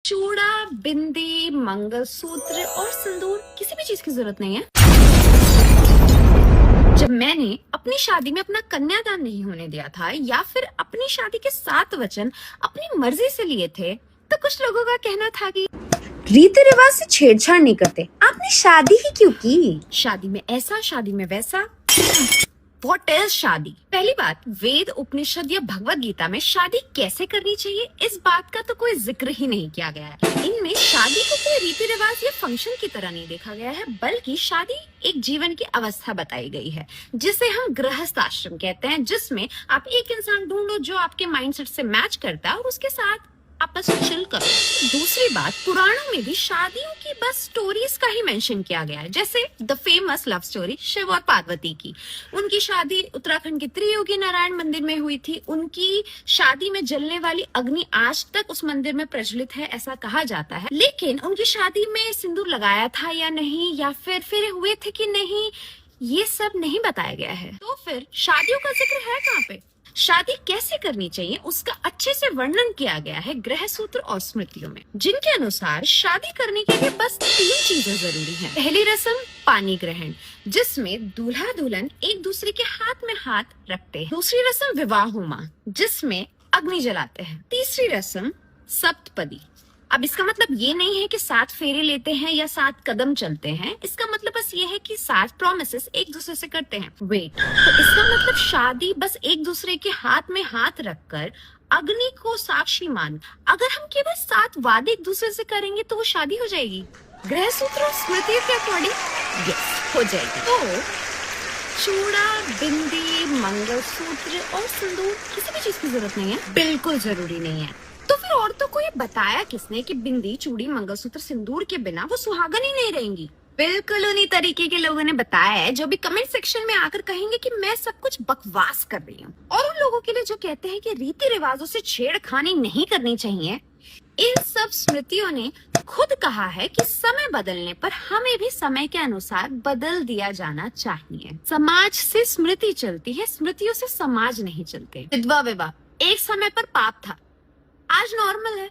चूड़ा, बिंदी, मंगलसूत्र और सिंदूर, किसी भी चीज की जरूरत नहीं है। जब मैंने अपनी शादी में अपना कन्यादान नहीं होने दिया था या फिर अपनी शादी के 7 वचन अपनी मर्जी से लिए थे, तो कुछ लोगों का कहना था कि रीति रिवाज से छेड़छाड़ नहीं करते, आपने शादी ही क्यों की? शादी में ऐसा, शादी में वैसा। What is शादी? पहली बात, वेद, उपनिषद या भगवत गीता में शादी कैसे करनी चाहिए इस बात का तो कोई जिक्र ही नहीं किया गया है। इनमें शादी को कोई रीति रिवाज या फंक्शन की तरह नहीं देखा गया है, बल्कि शादी एक जीवन की अवस्था बताई गई है जिसे हम गृहस्थ आश्रम कहते हैं, जिसमें आप एक इंसान ढूंढो जो आपके माइंडसेट से मैच करता है और उसके साथ आपस में चिल करो। दूसरी बात, पुराणों में भी शादियों की बस स्टोरीज का ही मेंशन किया गया है, जैसे the famous love story Shiva और पार्वती की। उनकी शादी उत्तराखंड के त्रियोगी नारायण मंदिर में हुई थी। उनकी शादी में जलने वाली अग्नि आज तक उस मंदिर में प्रज्वलित है, ऐसा कहा जाता है। लेकिन उनकी शादी में सिंदूर लगाया था या नहीं, या फिर फेरे हुए थे कि नहीं, ये सब नहीं बताया गया है। तो फिर शादियों का जिक्र है कहाँ पे? शादी कैसे करनी चाहिए उसका अच्छे से वर्णन किया गया है गृह सूत्र और स्मृतियों में, जिनके अनुसार शादी करने के लिए बस 3 चीजें जरूरी हैं। पहली रस्म पानी ग्रहण, जिसमें दूल्हा दुल्हन एक दूसरे के हाथ में हाथ रखते हैं। दूसरी रस्म विवाह होमा, जिसमें अग्नि जलाते हैं। तीसरी रस्म सप्तपदी। अब इसका मतलब ये नहीं है कि 7 फेरे लेते हैं या 7 कदम चलते हैं, इसका मतलब बस ये है कि 7 प्रॉमिसेस एक दूसरे से करते हैं। वेट, तो इसका मतलब शादी बस एक दूसरे के हाथ में हाथ रखकर अग्नि को साक्षी मान, अगर हम केवल 7 वादे एक दूसरे से करेंगे तो वो शादी हो जाएगी। गृह सूत्र और स्मृति के अकॉर्डिंग यस हो जाएगी। तो चूड़ा, बिंदी, मंगलसूत्र और सिंदूर, किसी भी चीज की जरूरत नहीं है, बिल्कुल जरूरी नहीं है। तो फिर औरतों को ये बताया किसने कि बिंदी, चूड़ी, मंगलसूत्र, सिंदूर के बिना वो सुहागन ही नहीं रहेंगी? बिल्कुल उन्हीं तरीके के लोगों ने बताया है जो भी कमेंट सेक्शन में आकर कहेंगे कि मैं सब कुछ बकवास कर रही हूँ। और उन लोगों के लिए जो कहते हैं कि रीति रिवाजों से छेड़खानी नहीं करनी चाहिए, इन सब स्मृतियों ने खुद कहा है कि समय बदलने पर हमें भी समय के अनुसार बदल दिया जाना चाहिए। समाज से स्मृति चलती है, स्मृतियों से समाज नहीं चलते। विधवा विवाह एक समय पर पाप था, आज नॉर्मल है।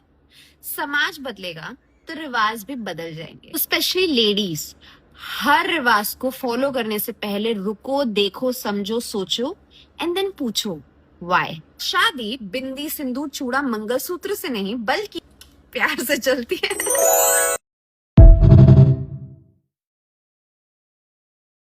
समाज बदलेगा तो रिवाज भी बदल जाएंगे। स्पेशली लेडीज, हर रिवाज को फॉलो करने से पहले रुको, देखो, समझो, सोचो एंड देन पूछो व्हाई। शादी बिंदी, सिंदूर, चूड़ा, मंगलसूत्र से नहीं बल्कि प्यार से चलती है।